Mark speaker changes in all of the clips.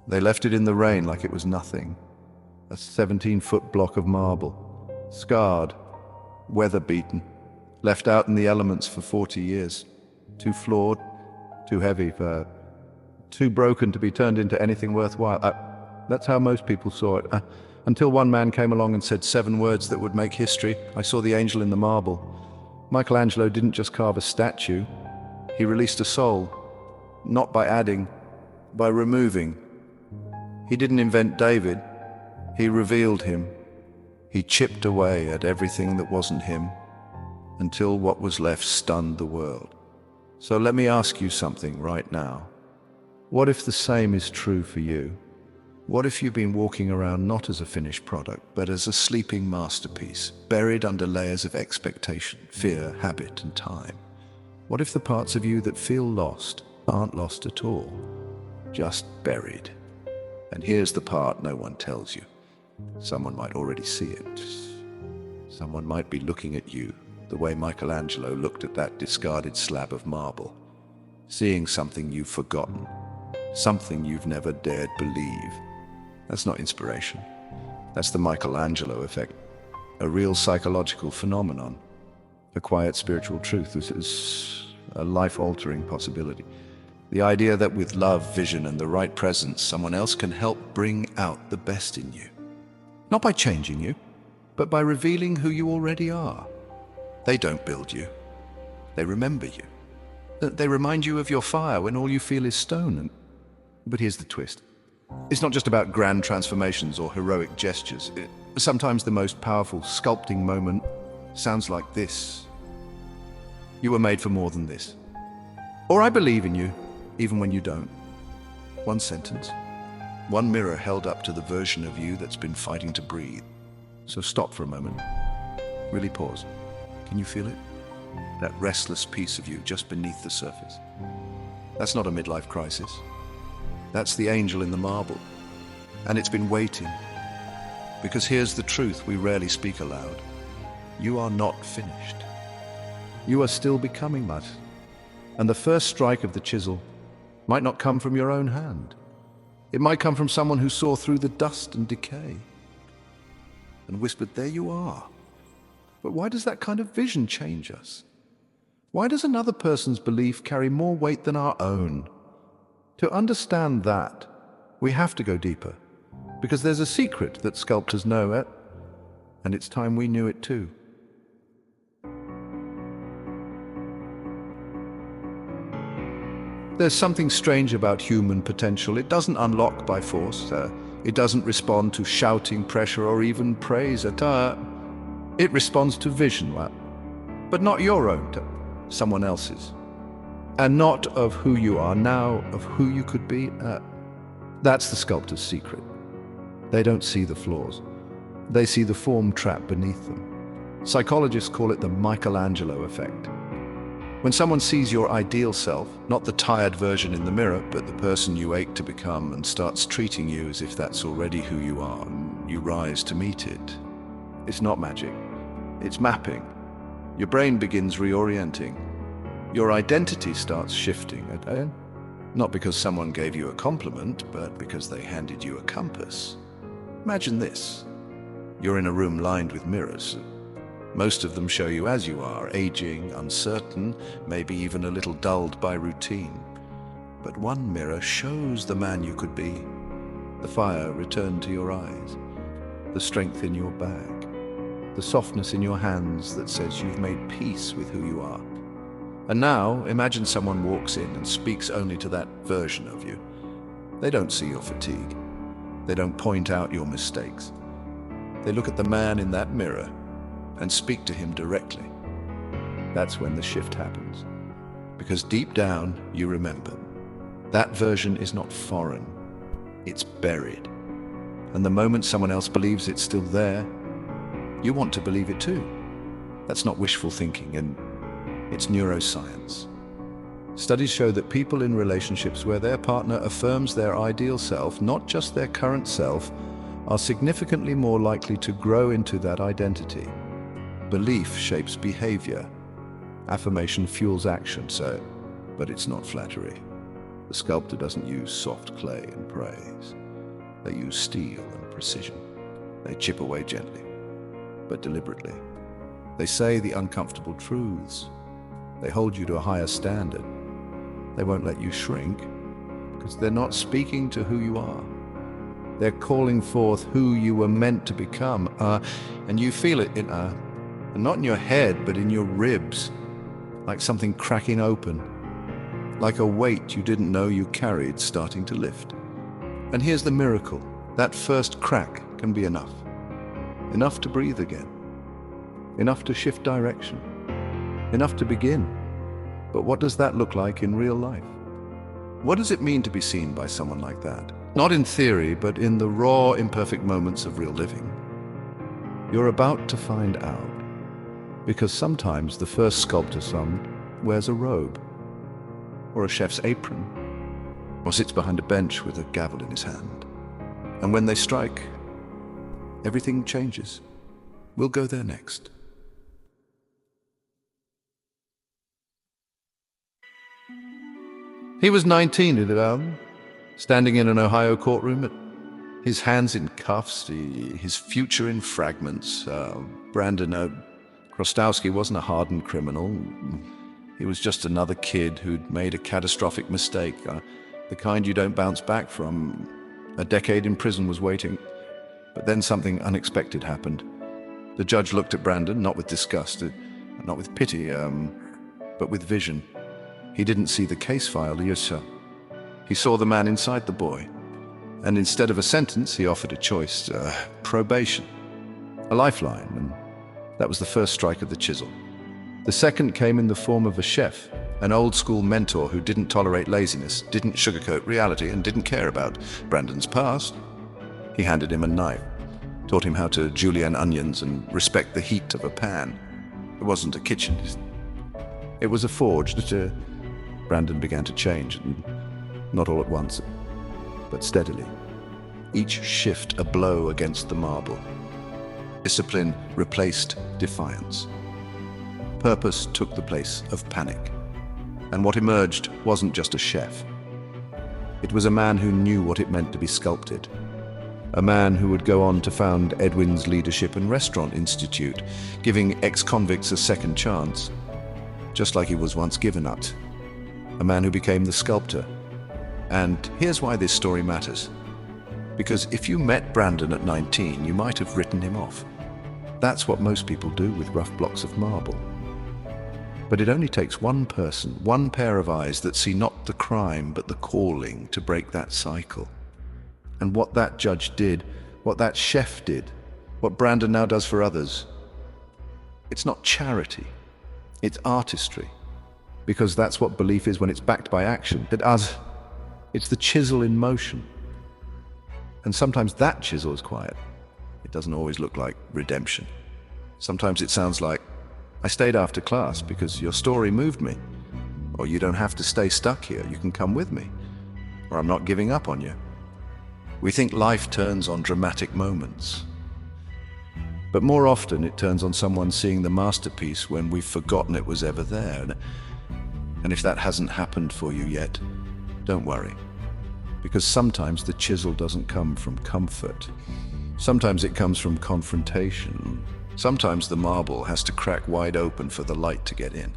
Speaker 1: They left it in the rain like it was nothing. A 17-foot block of marble, scarred, weather-beaten, left out in the elements for 40 years. Too flawed, too heavy, too broken to be turned into anything worthwhile. That's how most people saw it. Until one man came along and said 7 words that would make history. I saw the angel in the marble. Michelangelo didn't just carve a statue. He released a soul, not by adding, by removing. He didn't invent David. He revealed him. He chipped away at everything that wasn't him until what was left stunned the world. So let me ask you something right now. What if the same is true for you? What if you've been walking around not as a finished product, but as a sleeping masterpiece, buried under layers of expectation, fear, habit, and time? What if the parts of you that feel lost aren't lost at all, just buried? And here's the part no one tells you. Someone might already see it. Someone might be looking at you the way Michelangelo looked at that discarded slab of marble, seeing something you've forgotten, something you've never dared believe. That's not inspiration. That's the Michelangelo effect, a real psychological phenomenon, a quiet spiritual truth. This is a life-altering possibility. The idea that with love, vision, and the right presence, someone else can help bring out the best in you. Not by changing you, but by revealing who you already are. They don't build you. They remember you. They remind you of your fire when all you feel is stone. But here's the twist. It's not just about grand transformations or heroic gestures. Sometimes the most powerful sculpting moment sounds like this. You were made for more than this. Or I believe in you, even when you don't. One sentence. One mirror held up to the version of you that's been fighting to breathe. So stop for a moment. Really pause. Can you feel it? That restless piece of you just beneath the surface. That's not a midlife crisis. That's the angel in the marble. And it's been waiting. Because here's the truth we rarely speak aloud. You are not finished. You are still becoming that. And the first strike of the chisel might not come from your own hand. It might come from someone who saw through the dust and decay and whispered, there you are. But why does that kind of vision change us? Why does another person's belief carry more weight than our own? To understand that, we have to go deeper, because there's a secret that sculptors know it, and it's time we knew it too. There's something strange about human potential. It doesn't unlock by force. It doesn't respond to shouting, pressure, or even praise. It responds to vision, but not your own, someone else's. And not of who you are now, of who you could be. That's the sculptor's secret. They don't see the flaws. They see the form trapped beneath them. Psychologists call it the Michelangelo Effect. When someone sees your ideal self, not the tired version in the mirror, but the person you ache to become, and starts treating you as if that's already who you are, and you rise to meet it. It's not magic. It's mapping. Your brain begins reorienting. Your identity starts shifting. Not because someone gave you a compliment, but because they handed you a compass. Imagine this. You're in a room lined with mirrors. Most of them show you as you are, aging, uncertain, maybe even a little dulled by routine. But one mirror shows the man you could be. The fire returned to your eyes, the strength in your bag, the softness in your hands that says you've made peace with who you are. And now, imagine someone walks in and speaks only to that version of you. They don't see your fatigue. They don't point out your mistakes. They look at the man in that mirror and speak to him directly. That's when the shift happens. Because deep down, you remember, that version is not foreign, it's buried. And the moment someone else believes it's still there, you want to believe it too. That's not wishful thinking, and it's neuroscience. Studies show that people in relationships where their partner affirms their ideal self, not just their current self, are significantly more likely to grow into that identity. Belief shapes behavior. Affirmation fuels action, but it's not flattery. The sculptor doesn't use soft clay and praise. They use steel and precision. They chip away gently, but deliberately. They say the uncomfortable truths. They hold you to a higher standard. They won't let you shrink, because they're not speaking to who you are. They're calling forth who you were meant to become, and you feel it and not in your head, but in your ribs, like something cracking open, like a weight you didn't know you carried starting to lift. And here's the miracle. That first crack can be enough. Enough to breathe again. Enough to shift direction. Enough to begin. But what does that look like in real life? What does it mean to be seen by someone like that? Not in theory, but in the raw, imperfect moments of real living. You're about to find out. Because sometimes the first sculptor son wears a robe, or a chef's apron, or sits behind a bench with a gavel in his hand. And when they strike, everything changes. We'll go there next. He was 19, standing in an Ohio courtroom, his hands in cuffs, his future in fragments. Brandon Krostowski wasn't a hardened criminal. He was just another kid who'd made a catastrophic mistake, the kind you don't bounce back from. A decade in prison was waiting, but then something unexpected happened. The judge looked at Brandon, not with disgust, not with pity, but with vision. He didn't see the case file, he saw the man inside the boy. And instead of a sentence, he offered a choice, probation, a lifeline, and that was the first strike of the chisel. The second came in the form of a chef, an old-school mentor who didn't tolerate laziness, didn't sugarcoat reality, and didn't care about Brandon's past. He handed him a knife, taught him how to julienne onions and respect the heat of a pan. It wasn't a kitchen. It was a forge. Brandon began to change, not all at once, but steadily. Each shift a blow against the marble. Discipline replaced defiance. Purpose took the place of panic. And what emerged wasn't just a chef. It was a man who knew what it meant to be sculpted. A man who would go on to found Edwin's Leadership and Restaurant Institute, giving ex-convicts a second chance, just like he was once given up. A man who became the sculptor. And here's why this story matters. Because if you met Brandon at 19, you might have written him off. That's what most people do with rough blocks of marble. But it only takes one person, one pair of eyes that see not the crime but the calling to break that cycle. And what that judge did, what that chef did, what Brandon now does for others, it's not charity, it's artistry. Because that's what belief is when it's backed by action. It's the chisel in motion. And sometimes that chisel is quiet. It doesn't always look like redemption. Sometimes it sounds like, I stayed after class because your story moved me. Or you don't have to stay stuck here, you can come with me. Or I'm not giving up on you. We think life turns on dramatic moments. But more often it turns on someone seeing the masterpiece when we've forgotten it was ever there. And if that hasn't happened for you yet, don't worry. Because sometimes the chisel doesn't come from comfort. Sometimes it comes from confrontation. Sometimes the marble has to crack wide open for the light to get in.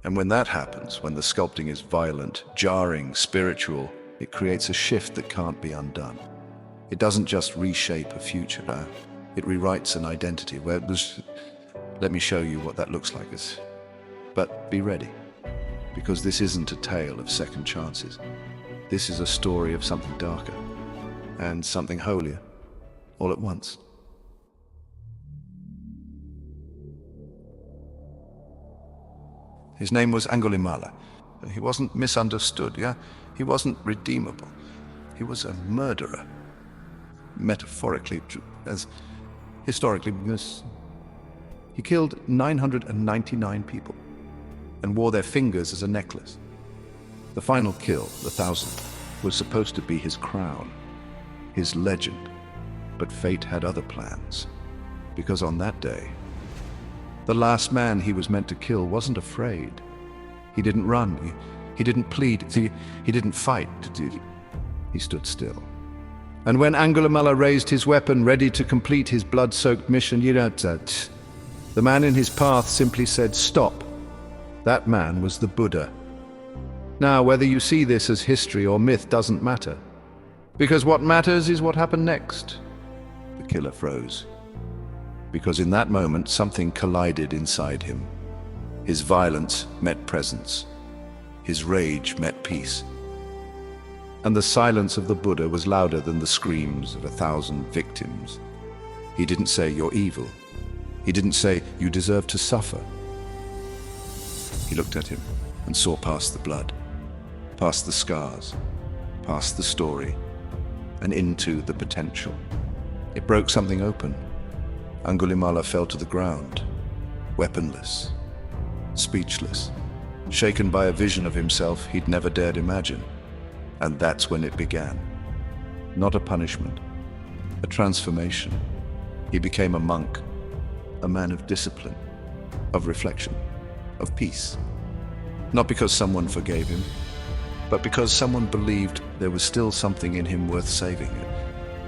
Speaker 1: And when that happens, when the sculpting is violent, jarring, spiritual, it creates a shift that can't be undone. It doesn't just reshape a future, it rewrites an identity. Let me show you what that looks like. But be ready, because this isn't a tale of second chances. This is a story of something darker and something holier, all at once. His name was Angulimala. He wasn't misunderstood, yeah? He wasn't redeemable. He was a murderer. Metaphorically, as historically, because he killed 999 people and wore their fingers as a necklace. The final kill, the 1,000th, was supposed to be his crown, his legend. But fate had other plans, because on that day, the last man he was meant to kill wasn't afraid. He didn't run. He didn't plead. He didn't fight. He stood still. And when Angulimala raised his weapon, ready to complete his blood-soaked mission, the man in his path simply said, "Stop." That man was the Buddha. Now, whether you see this as history or myth doesn't matter, because what matters is what happened next. The killer froze, because in that moment something collided inside him. His violence met presence. His rage met peace. And the silence of the Buddha was louder than the screams of 1,000 victims. He didn't say, "You're evil." He didn't say, "You deserve to suffer." He looked at him and saw past the blood, past the scars, past the story, and into the potential. It broke something open. Angulimala fell to the ground, weaponless, speechless, shaken by a vision of himself he'd never dared imagine. And that's when it began. Not a punishment, a transformation. He became a monk, a man of discipline, of reflection, of peace. Not because someone forgave him, but because someone believed there was still something in him worth saving,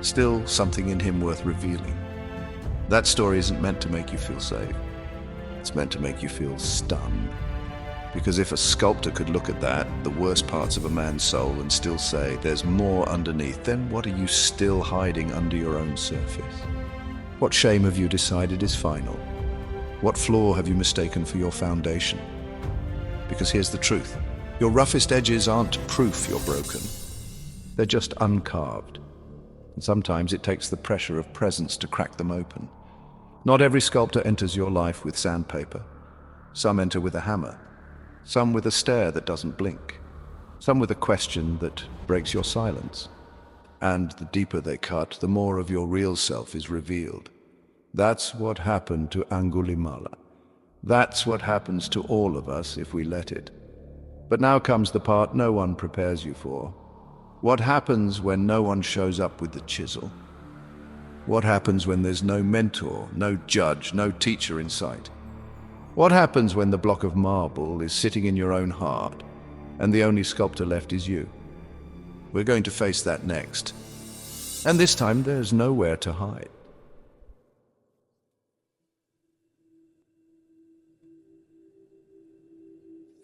Speaker 1: still something in him worth revealing. That story isn't meant to make you feel safe. It's meant to make you feel stunned. Because if a sculptor could look at that, the worst parts of a man's soul, and still say, "There's more underneath," then what are you still hiding under your own surface? What shame have you decided is final? What flaw have you mistaken for your foundation? Because here's the truth. Your roughest edges aren't proof you're broken. They're just uncarved. And sometimes it takes the pressure of presence to crack them open. Not every sculptor enters your life with sandpaper. Some enter with a hammer. Some with a stare that doesn't blink. Some with a question that breaks your silence. And the deeper they cut, the more of your real self is revealed. That's what happened to Angulimala. That's what happens to all of us if we let it. But now comes the part no one prepares you for. What happens when no one shows up with the chisel? What happens when there's no mentor, no judge, no teacher in sight? What happens when the block of marble is sitting in your own heart and the only sculptor left is you? We're going to face that next. And this time there's nowhere to hide.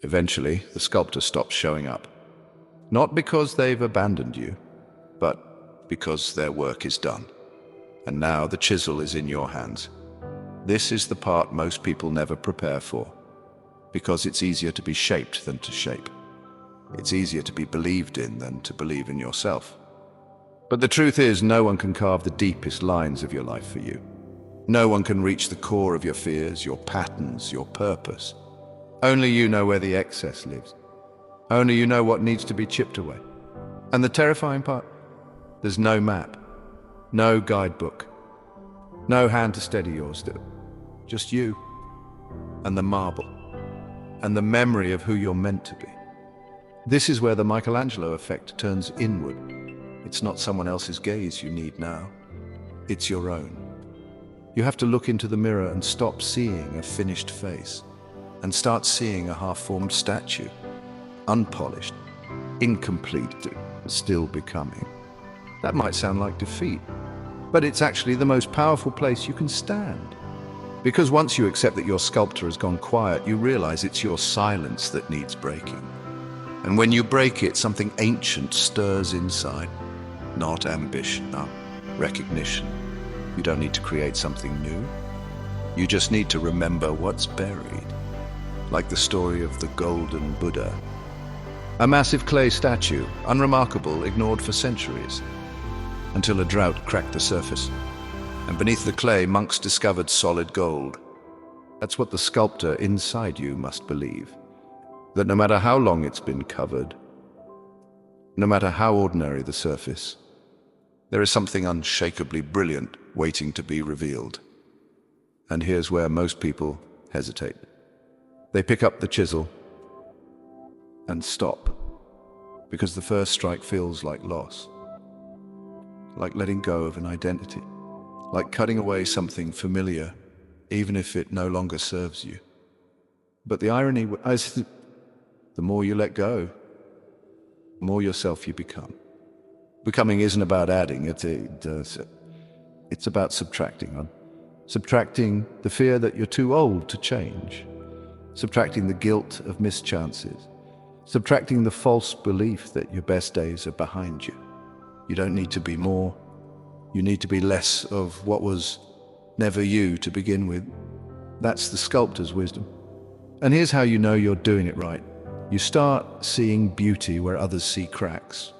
Speaker 1: Eventually, the sculptor stops showing up. Not because they've abandoned you, but because their work is done. And now the chisel is in your hands. This is the part most people never prepare for, because it's easier to be shaped than to shape. It's easier to be believed in than to believe in yourself. But the truth is, no one can carve the deepest lines of your life for you. No one can reach the core of your fears, your patterns, your purpose. Only you know where the excess lives. Only you know what needs to be chipped away. And the terrifying part? There's no map, no guidebook, no hand to steady yours. Just you, and the marble, and the memory of who you're meant to be. This is where the Michelangelo effect turns inward. It's not someone else's gaze you need now. It's your own. You have to look into the mirror and stop seeing a finished face, and start seeing a half-formed statue, unpolished, incomplete, still becoming. That might sound like defeat, but it's actually the most powerful place you can stand. Because once you accept that your sculptor has gone quiet, you realize it's your silence that needs breaking. And when you break it, something ancient stirs inside. Not ambition, no, recognition. You don't need to create something new. You just need to remember what's buried. Like the story of the golden Buddha. A massive clay statue, unremarkable, ignored for centuries, until a drought cracked the surface. And beneath the clay, monks discovered solid gold. That's what the sculptor inside you must believe. That no matter how long it's been covered, no matter how ordinary the surface, there is something unshakably brilliant waiting to be revealed. And here's where most people hesitate. They pick up the chisel and stop, because the first strike feels like loss, like letting go of an identity, like cutting away something familiar, even if it no longer serves you. But the irony The more you let go, the more yourself you become. Becoming isn't about adding, it's about subtracting. Subtracting the fear that you're too old to change. Subtracting the guilt of missed chances. Subtracting the false belief that your best days are behind you. You don't need to be more. You need to be less of what was never you to begin with. That's the sculptor's wisdom. And here's how you know you're doing it right. You start seeing beauty where others see cracks.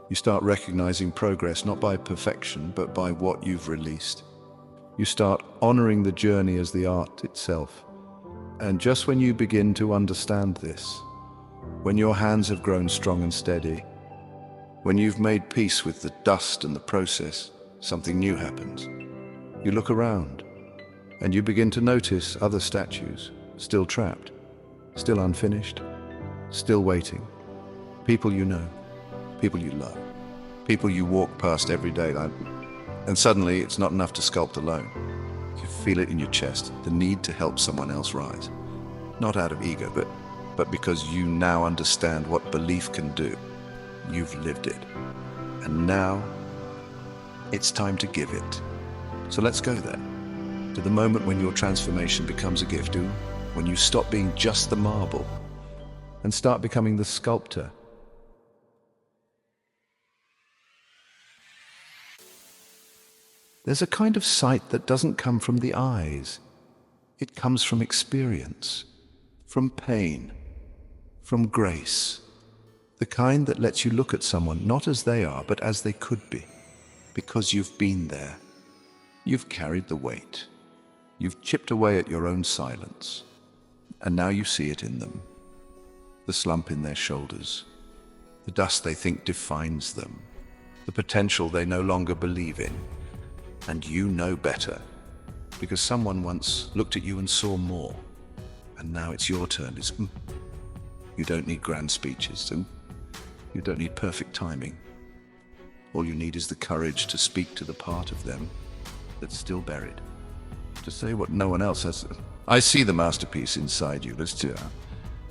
Speaker 1: You start recognizing progress not by perfection, but by what you've released. You start honoring the journey as the art itself. And just when you begin to understand this, when your hands have grown strong and steady, when you've made peace with the dust and the process, something new happens. You look around, and you begin to notice other statues, still trapped, still unfinished, still waiting. People you know, people you love, people you walk past every day. And suddenly, it's not enough to sculpt alone. You feel it in your chest, the need to help someone else rise. Not out of ego, but because you now understand what belief can do. You've lived it. And now, it's time to give it. So let's go there, to the moment when your transformation becomes a gift, when you stop being just the marble and start becoming the sculptor. There's a kind of sight that doesn't come from the eyes. It comes from experience, from pain, from grace. The kind that lets you look at someone not as they are, but as they could be, because you've been there. You've carried the weight. You've chipped away at your own silence, and now you see it in them. The slump in their shoulders, the dust they think defines them, the potential they no longer believe in. And you know better, because someone once looked at you and saw more, and now it's your turn. You don't need grand speeches, and you don't need perfect timing. All you need is the courage to speak to the part of them that's still buried, to say what no one else has. I see the masterpiece inside you. Let's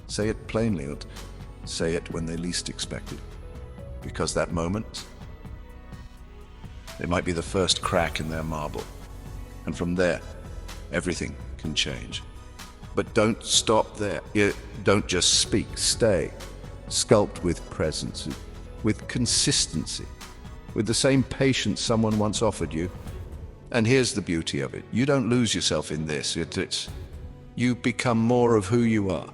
Speaker 1: say it plainly, or say it when they least expect it. Because that moment, it might be the first crack in their marble. And from there, everything can change. But don't stop there. You don't just speak, stay. Sculpt with presence, with consistency, with the same patience someone once offered you. And here's the beauty of it. You don't lose yourself in this. You become more of who you are.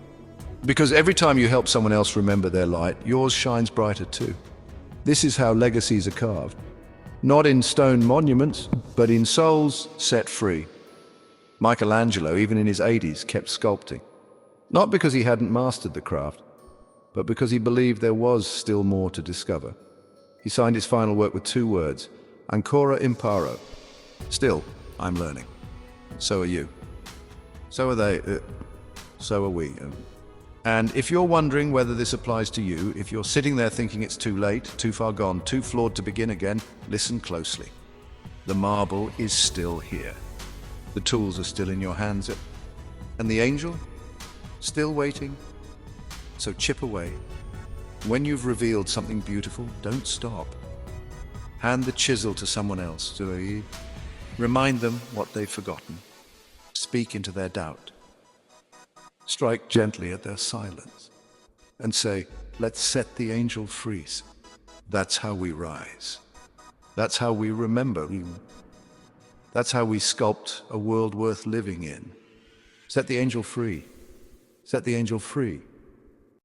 Speaker 1: Because every time you help someone else remember their light, yours shines brighter too. This is how legacies are carved. Not in stone monuments, but in souls set free. Michelangelo, even in his 80s, kept sculpting. Not because he hadn't mastered the craft, but because he believed there was still more to discover. He signed his final work with 2 words, Ancora imparo. Still, I'm learning. So are you. So are they. So are we. And if you're wondering whether this applies to you, if you're sitting there thinking it's too late, too far gone, too flawed to begin again, listen closely. The marble is still here. The tools are still in your hands. And the angel? Still waiting. So chip away. When you've revealed something beautiful, don't stop. Hand the chisel to someone else. Remind them what they've forgotten. Speak into their doubt. Strike gently at their silence and say, let's set the angel free. That's how we rise. That's how we remember. That's how we sculpt a world worth living in. Set the angel free. Set the angel free.